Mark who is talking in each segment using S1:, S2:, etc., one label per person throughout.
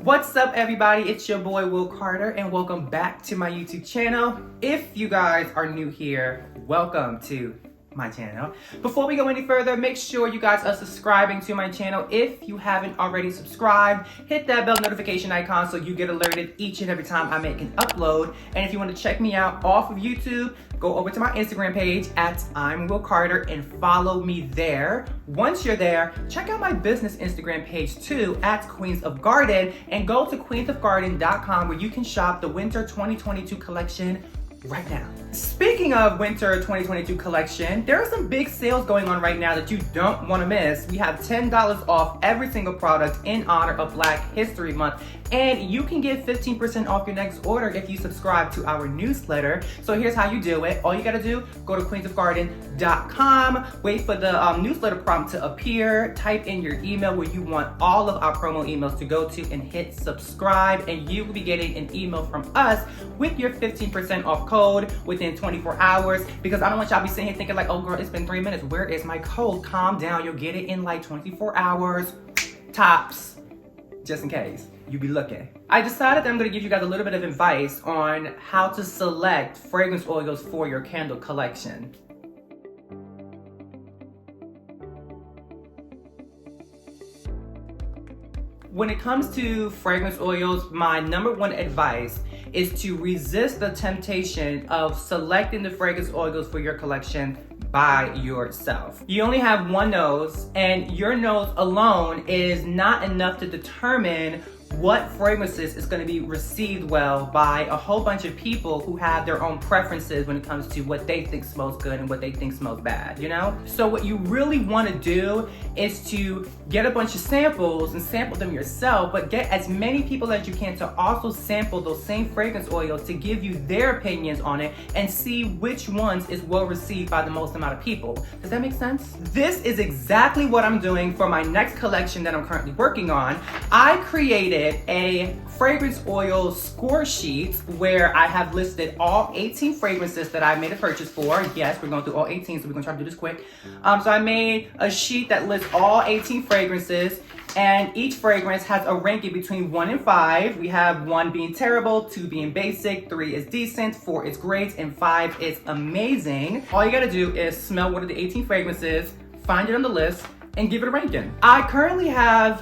S1: What's up, everybody? It's your boy Will Carter, and welcome back to my YouTube channel. If you guys are new here, welcome to my channel. Before we go any further, make sure you guys are subscribing to my channel. If you haven't already subscribed, hit that bell notification icon so you get alerted each and every time I make an upload. And if you want to check me out off of YouTube, go over to my Instagram page at I'm Will Carter and follow me there. Once you're there, check out my business Instagram page too at Queens of Garden, and go to queensofgarden.com where you can shop the Winter 2022 collection right now. Speaking of Winter 2022 collection, there are some big sales going on right now that you don't want to miss. We have $10 off every single product in honor of Black History Month, and you can get 15% off your next order if you subscribe to our newsletter. So here's how you do it. All you gotta do, go to queensofgarden.com, wait for the newsletter prompt to appear, type in your email where you want all of our promo emails to go to, and hit subscribe, and you will be getting an email from us with your 15% off code within 24 hours, because I don't want y'all be sitting here thinking like, oh girl, it's been 3 minutes, where is my code? Calm down, you'll get it in like 24 hours, tops, just in case you be looking. I decided that I'm gonna give you guys a little bit of advice on how to select fragrance oils for your candle collection. When it comes to fragrance oils, my number one advice is to resist the temptation of selecting the fragrance oils for your collection by yourself. You only have one nose, and your nose alone is not enough to determine what fragrances is going to be received well by a whole bunch of people who have their own preferences when it comes to what they think smells good and what they think smells bad, you know? So what you really want to do is to get a bunch of samples and sample them yourself, but get as many people as you can to also sample those same fragrance oils to give you their opinions on it and see which ones is well received by the most amount of people. Does that make sense? This is exactly what I'm doing for my next collection that I'm currently working on. I created a fragrance oil score sheet where I have listed all 18 fragrances that I made a purchase for. Yes, we're going through all 18, so we're gonna try to do this quick. So I made a sheet that lists all 18 fragrances, and each fragrance has a ranking between 1 and 5. We have 1 being terrible, 2 being basic, 3 is decent, 4 is great, and 5 is amazing. All you gotta do is smell one of the 18 fragrances, find it on the list, and give it a ranking. I currently have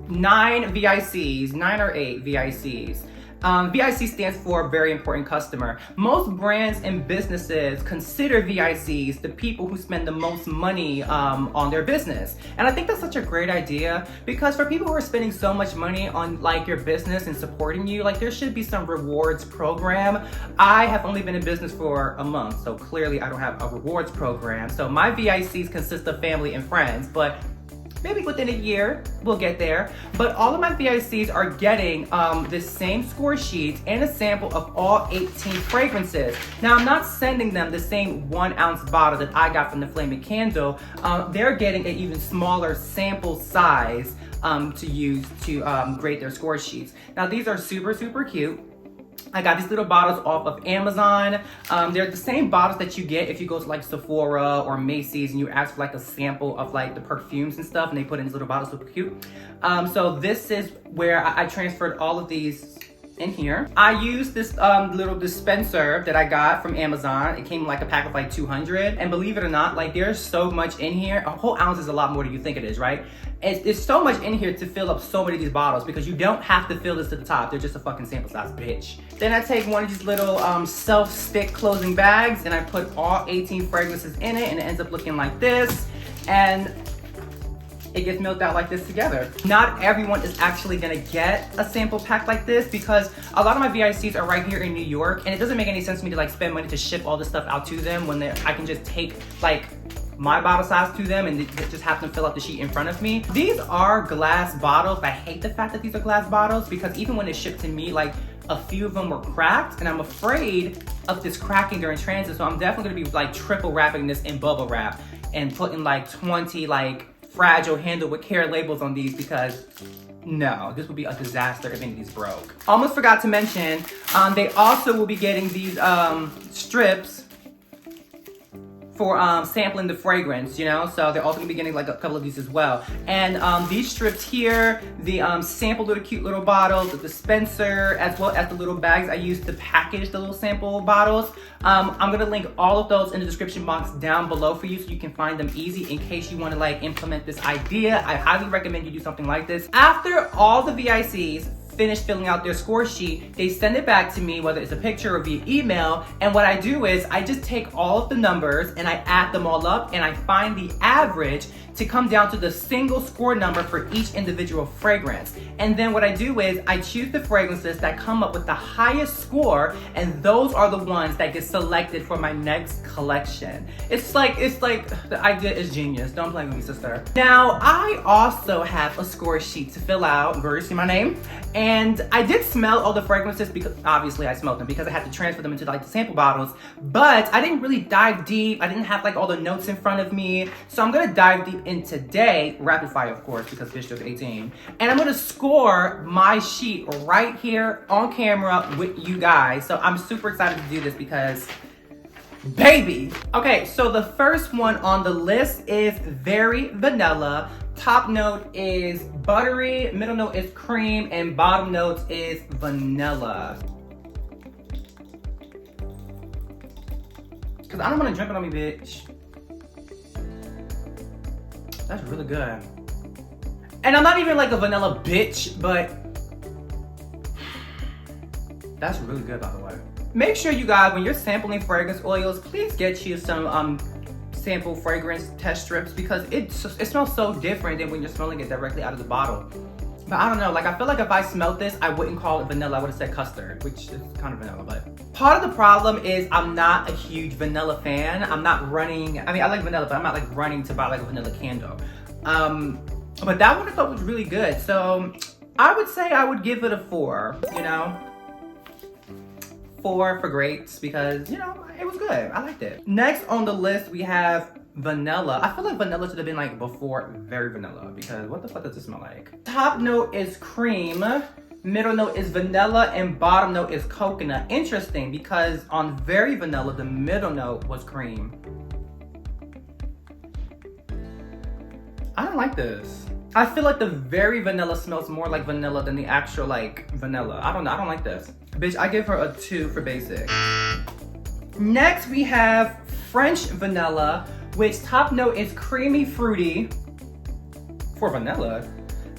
S1: 9 VICs, 9 or 8 VICs. VIC stands for very important customer. Most brands and businesses consider VICs the people who spend the most money on their business. And I think that's such a great idea, because for people who are spending so much money on like your business and supporting you, like there should be some rewards program. I have only been in business for a month, so clearly I don't have a rewards program. So my VICs consist of family and friends, but maybe within a year, we'll get there. But all of my VICs are getting this same score sheet and a sample of all 18 fragrances. Now, I'm not sending them the same 1 ounce bottle that I got from the Flaming Candle. They're getting an even smaller sample size to use to grade their score sheets. Now, these are super, super cute. I got these little bottles off of Amazon. They're the same bottles that you get if you go to like Sephora or Macy's and you ask for like a sample of like the perfumes and stuff, and they put in these little bottles, super cute. So this is where I transferred all of these in here. I used this little dispenser that I got from Amazon. It came in like a pack of like 200, and believe it or not, like there's so much in here. A whole ounce is a lot more than you think it is, right? It's so much in here to fill up so many of these bottles, because you don't have to fill this to the top. They're just a fucking sample size, bitch. Then I take one of these little self-stick closing bags, and I put all 18 fragrances in it, and it ends up looking like this. And it gets milked out like this together. Not everyone is actually gonna get a sample pack like this, because a lot of my VICs are right here in New York, and it doesn't make any sense to me to like spend money to ship all this stuff out to them when I can just take like my bottle size to them and just have them fill out the sheet in front of me. These are glass bottles. I hate the fact that these are glass bottles, because even when they shipped to me, like a few of them were cracked, and I'm afraid of this cracking during transit. So I'm definitely gonna be like triple wrapping this in bubble wrap and putting like 20 like fragile handle with care labels on these, because no, this would be a disaster if any of these broke. Almost forgot to mention, they also will be getting these strips for sampling the fragrance, you know? So they're also gonna be getting like a couple of these as well. And these strips here, the sample little cute little bottles, the dispenser, as well as the little bags I use to package the little sample bottles. I'm gonna link all of those in the description box down below for you so you can find them easy in case you wanna like implement this idea. I highly recommend you do something like this. After all the VICs finish filling out their score sheet, they send it back to me, whether it's a picture or via email. And what I do is I just take all of the numbers and I add them all up and I find the average to come down to the single score number for each individual fragrance. And then what I do is I choose the fragrances that come up with the highest score, and those are the ones that get selected for my next collection. It's like the idea is genius. Don't play with me, sister. Now, I also have a score sheet to fill out. Girl, you see my name? And I did smell all the fragrances because obviously I smelled them because I had to transfer them into like the sample bottles, but I didn't really dive deep. I didn't have like all the notes in front of me. So I'm gonna dive deep in today, rapid fire of course, because bitch just 18. And I'm gonna score my sheet right here on camera with you guys. So I'm super excited to do this because baby. Okay, so the first one on the list is very vanilla. Top note is buttery, middle note is cream, and bottom note is vanilla. Cause I don't wanna drip it on me, bitch. That's really good. And I'm not even like a vanilla bitch, but that's really good, by the way. Make sure you guys, when you're sampling fragrance oils, please get you some sample fragrance test strips because it smells so different than when you're smelling it directly out of the bottle. But I don't know, like I feel like if I smelled this, I wouldn't call it vanilla, I would have said custard, which is kind of vanilla, but. Part of the problem is I'm not a huge vanilla fan. I'm not running, I mean, I like vanilla, but I'm not like running to buy like a vanilla candle. But that one I thought was really good. So I would say I would give it a 4, you know? 4 for grapes because, you know, it was good. I liked it. Next on the list, we have vanilla. I feel like vanilla should have been like before very vanilla because what the fuck does it smell like? Top note is cream, middle note is vanilla, and bottom note is coconut. Interesting because on very vanilla, the middle note was cream. I don't like this. I feel like the very vanilla smells more like vanilla than the actual like vanilla. I don't know, I don't like this. Bitch, I give her a 2 for basic. Next we have French vanilla, which top note is creamy fruity for vanilla.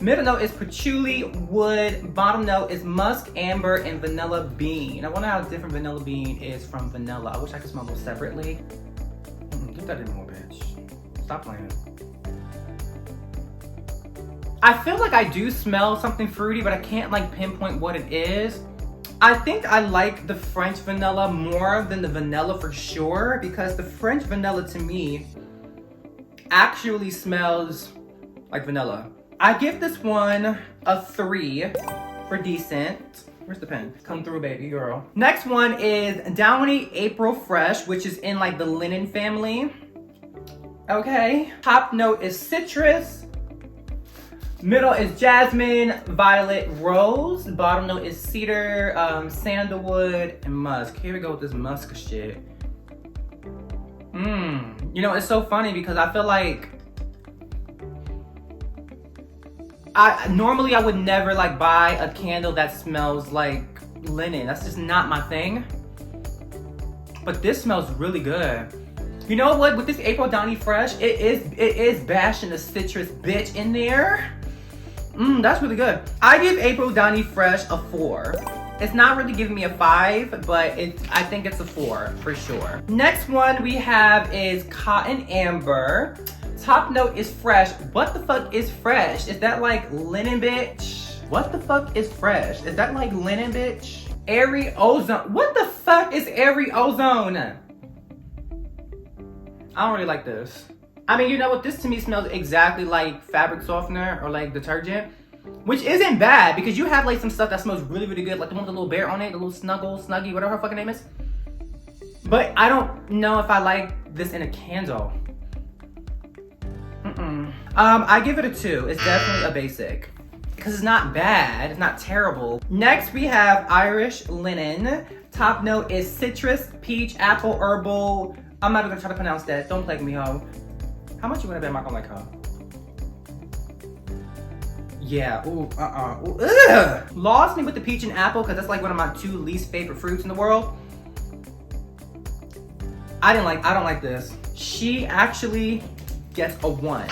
S1: Middle note is patchouli, wood, bottom note is musk, amber, and vanilla bean. I wonder how different vanilla bean is from vanilla. I wish I could smell those separately. Get that in more, bitch. Stop playing. I feel like I do smell something fruity, but I can't like pinpoint what it is. I think I like the French vanilla more than the vanilla for sure, because the French vanilla to me actually smells like vanilla. I give this one a 3 for decent. Where's the pen? Come through, baby girl. Next one is Downy April Fresh, which is in like the linen family. Okay. Top note is citrus. Middle is jasmine, violet, rose. Bottom note is cedar, sandalwood, and musk. Here we go with this musk shit. You know, it's so funny because I feel like normally I would never like buy a candle that smells like linen. That's just not my thing. But this smells really good. You know what? With this April Downy Fresh, it is bashing the citrus bitch in there. That's really good. I give April Downy Fresh a 4. It's not really giving me a 5, but I think it's a 4 for sure. Next one we have is Cotton Amber. Top note is fresh. What the fuck is fresh? Is that like linen, bitch? What the fuck is fresh? Is that like linen, bitch? Airy Ozone. What the fuck is Airy Ozone? I don't really like this. I mean, you know what? This to me smells exactly like fabric softener or like detergent, which isn't bad because you have like some stuff that smells really, really good, like the one with the little bear on it, the little Snuggie, whatever her fucking name is. But I don't know if I like this in a candle. I give it a 2. It's definitely a basic because it's not bad. It's not terrible. Next, we have Irish Linen. Top note is citrus, peach, apple, herbal, I'm not even gonna try to pronounce that. Don't plague me, ho. How much you gonna bet I'm not gonna like her? Yeah, ooh, ooh, ugh. Lost me with the peach and apple because that's like one of my 2 least favorite fruits in the world. I don't like this. She actually gets a 1.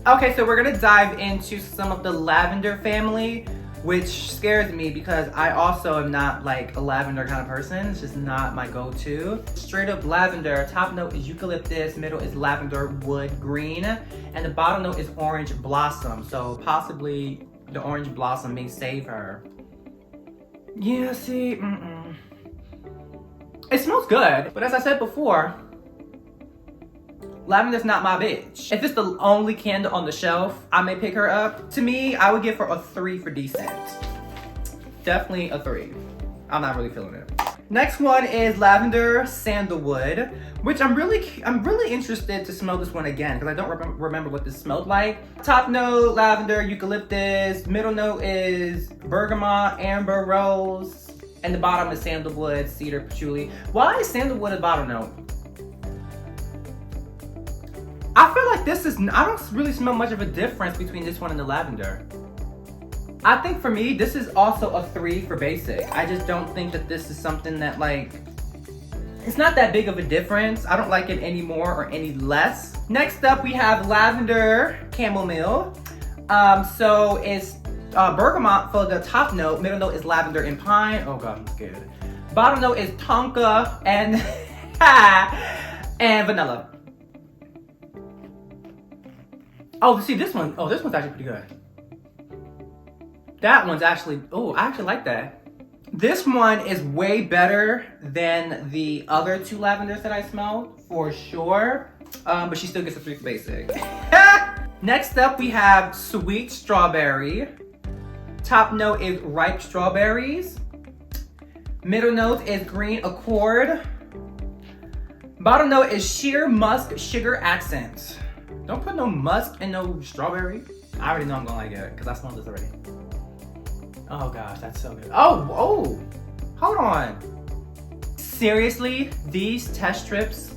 S1: Okay, so we're gonna dive into some of the lavender family, which scares me because I also am not like a lavender kind of person. It's just not my go-to. Straight up lavender, top note is eucalyptus, middle is lavender wood green, and the bottom note is orange blossom. So possibly the orange blossom may save her. Yeah, see, It smells good, but as I said before, lavender's not my bitch. If it's the only candle on the shelf, I may pick her up. To me, I would give her a 3 for decent. Definitely a 3. I'm not really feeling it. Next one is Lavender Sandalwood, which I'm really interested to smell this one again because I don't remember what this smelled like. Top note, lavender, eucalyptus. Middle note is bergamot, amber, rose. And the bottom is sandalwood, cedar, patchouli. Why is sandalwood a bottom note? I feel like I don't really smell much of a difference between this one and the lavender. I think for me, this is also a 3 for basic. I just don't think that this is something that like, it's not that big of a difference. I don't like it any more or any less. Next up, we have lavender chamomile. So it's bergamot for the top note. Middle note is lavender and pine. Oh God, I'm scared. Bottom note is tonka and, and vanilla. Oh, see this one. Oh, this one's actually pretty good. That one's actually, oh, I actually like that. This one is way better than the other 2 lavenders that I smelled, for sure. But she still gets a 3 for basic. Next up, we have sweet strawberry. Top note is ripe strawberries. Middle note is green accord. Bottom note is sheer musk sugar accent. Don't put no musk and no strawberry. I already know I'm gonna like it because I smelled this already. Oh gosh, that's so good. Oh, hold on. Seriously, these test strips,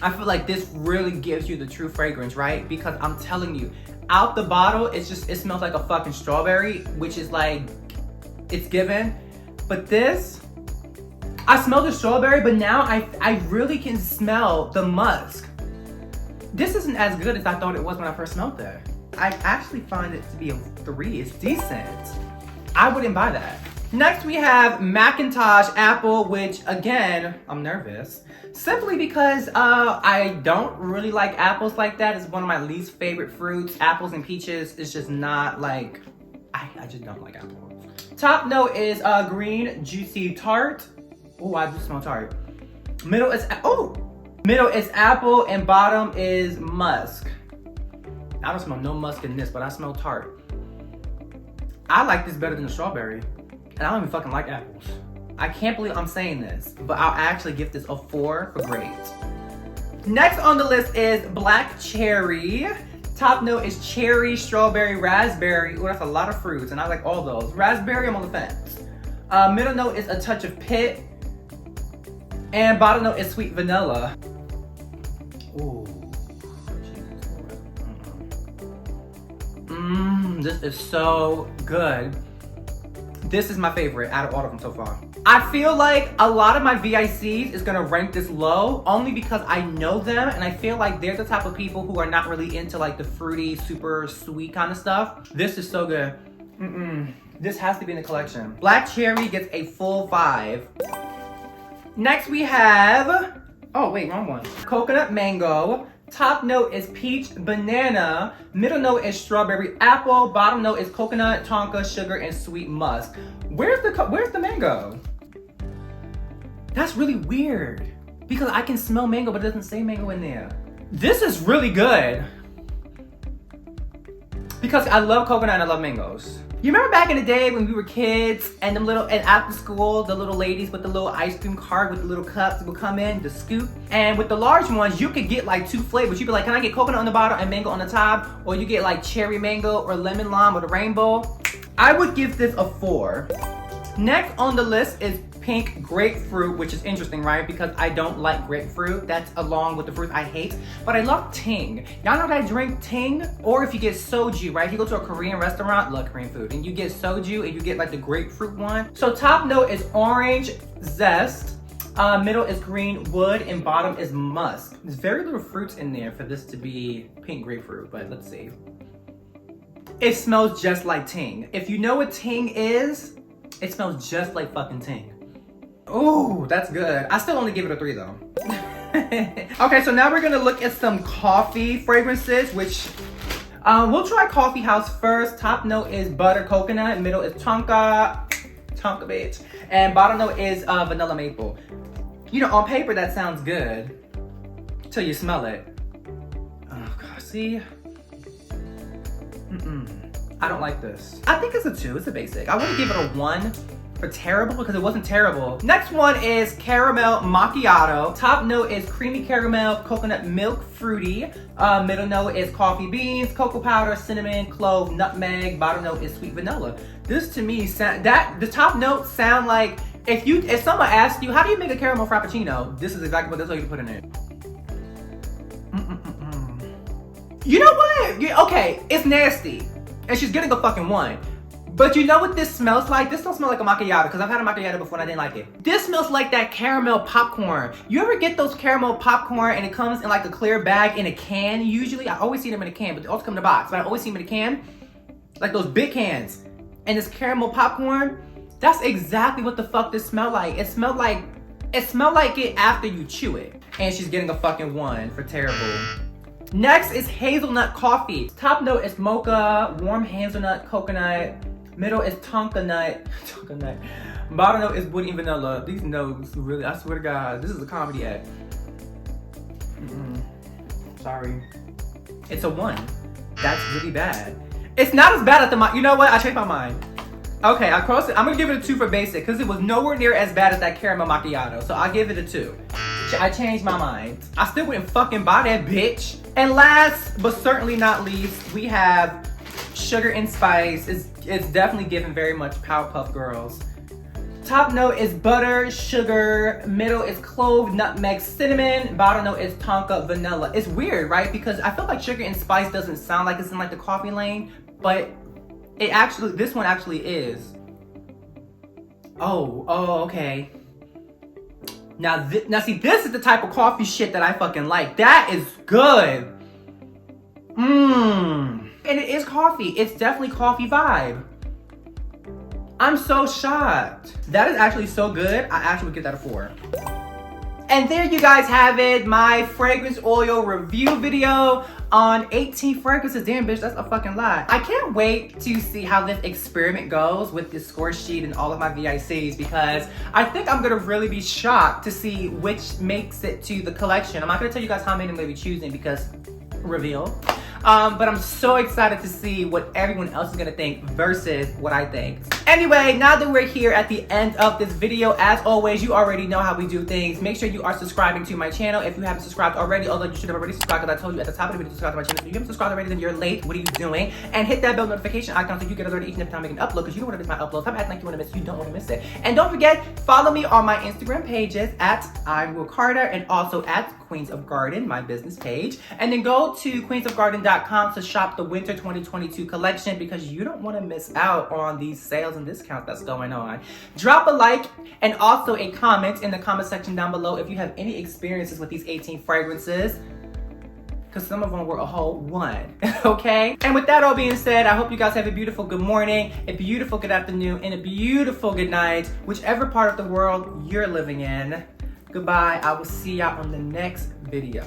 S1: I feel like this really gives you the true fragrance, right? Because I'm telling you, out the bottle, it smells like a fucking strawberry, which is like, it's given. But this, I smell the strawberry, but now I really can smell the musk. This isn't as good as I thought it was when I first smelled it. I actually find it to be a 3. It's decent. I wouldn't buy that. Next we have Macintosh Apple, which again, I'm nervous. Simply because I don't really like apples like that. It's one of my least favorite fruits. Apples and peaches is just not like, I just don't like apples. Top note is green, juicy tart. Oh, I do smell tart. Middle is apple and bottom is musk. I don't smell no musk in this, but I smell tart. I like this better than the strawberry. And I don't even fucking like apples. I can't believe I'm saying this, but I'll actually give this a 4 for great. Next on the list is black cherry. Top note is cherry, strawberry, raspberry. Oh, that's a lot of fruits, and I like all those. Raspberry, I'm on the fence. Middle note is a touch of pit. And bottom note is sweet vanilla. Ooh. This is so good. This is my favorite out of all of them so far. I feel like a lot of my VICs is gonna rank this low only because I know them and I feel like they're the type of people who are not really into like the fruity, super sweet kind of stuff. This is so good. This has to be in the collection. Black cherry gets a full 5. Next we have, oh wait, wrong one. Coconut mango. Top note is peach banana. Middle note is strawberry apple. Bottom note is coconut, tonka, sugar, and sweet musk. Where's the mango? That's really weird because I can smell mango, but it doesn't say mango in there. This is really good because I love coconut and I love mangoes. You remember back in the day when we were kids and after school, the little ladies with the little ice cream cart with the little cups would come in to scoop. And with the large ones, you could get like 2 flavors. You'd be like, can I get coconut on the bottom and mango on the top? Or you get like cherry mango or lemon lime or the rainbow. I would give this a 4. Next on the list is pink grapefruit, which is interesting, right? Because I don't like grapefruit. That's along with the fruits I hate. But I love ting. Y'all know that I drink ting? Or if you get soju, right? If you go to a Korean restaurant, love Korean food, and you get soju and you get like the grapefruit one. So top note is orange zest. Middle is green wood and bottom is musk. There's very little fruits in there for this to be pink grapefruit, but let's see. It smells just like ting. If you know what ting is, it smells just like fucking ting. Ooh, that's good. I still only give it a 3 though. Okay, so now we're gonna look at some coffee fragrances, which we'll try Coffee House first. Top note is butter coconut, middle is tonka bitch, and bottom note is vanilla maple. You know, on paper that sounds good till you smell it. Oh god, see? I don't like this. I think it's a 2, it's a basic. I wouldn't give it a 1 for terrible because it wasn't terrible. Next one is caramel macchiato. Top note is creamy caramel, coconut milk fruity. Middle note is coffee beans, cocoa powder, cinnamon, clove, nutmeg. Bottom note is sweet vanilla. This to me, the top notes sound like, if someone asks you, how do you make a caramel frappuccino? This is exactly what you put in it. You know what? Okay, it's nasty. And she's getting a fucking 1. But you know what this smells like? This don't smell like a macchiato because I've had a macchiato before and I didn't like it. This smells like that caramel popcorn. You ever get those caramel popcorn and it comes in like a clear bag in a can usually? I always see them in a can, but they also come in a box. But I always see them in a can, like those big cans. And this caramel popcorn, that's exactly what the fuck this smelled like. It smelled like it after you chew it. And she's getting a fucking 1 for terrible. Next is hazelnut coffee. Top note is mocha, warm hazelnut, coconut. Middle is tonka nut. Bottom note is woody and vanilla. These notes really, I swear to God, this is a comedy act. Sorry. It's a 1. That's really bad. It's not as bad as you know what? I changed my mind. Okay, I crossed it. I'm gonna give it a 2 for basic because it was nowhere near as bad as that caramel macchiato. So I'll give it a 2. I changed my mind. I still wouldn't fucking buy that bitch. And last, but certainly not least, we have sugar and spice. It's definitely giving very much Powerpuff Girls. Top note is butter, sugar. Middle is clove, nutmeg, cinnamon. Bottom note is tonka, vanilla. It's weird, right? Because I feel like sugar and spice doesn't sound like it's in like the coffee lane, but this one actually is. Oh, okay. Now see, this is the type of coffee shit that I fucking like. That is good. And it is coffee. It's definitely coffee vibe. I'm so shocked. That is actually so good. I actually would give that a 4. And there you guys have it, my fragrance oil review video on 18 fragrances. Damn, bitch, that's a fucking lie. I can't wait to see how this experiment goes with this score sheet and all of my VICs because I think I'm gonna really be shocked to see which makes it to the collection. I'm not gonna tell you guys how many I'm gonna be choosing because reveal. But I'm so excited to see what everyone else is gonna think versus what I think. Anyway, now that we're here at the end of this video, as always, you already know how we do things. Make sure you are subscribing to my channel if you haven't subscribed already, although you should have already subscribed because I told you at the top of the video to subscribe to my channel. If you haven't subscribed already, then you're late. What are you doing? And hit that bell notification icon so you get alert each and every time I make an upload because you don't want to miss my uploads. Stop acting like you want to miss. You don't want to miss it. And don't forget, follow me on my Instagram pages at I'm Will Carter and also at Queens of Garden, my business page. And then go to queensofgarden.com to shop the winter 2022 collection because you don't want to miss out on these sales and discounts that's going on. Drop a like and also a comment in the comment section down below if you have any experiences with these 18 fragrances because some of them were a whole 1, okay? And with that all being said, I hope you guys have a beautiful good morning, a beautiful good afternoon, and a beautiful good night, whichever part of the world you're living in. Goodbye. I will see y'all on the next video.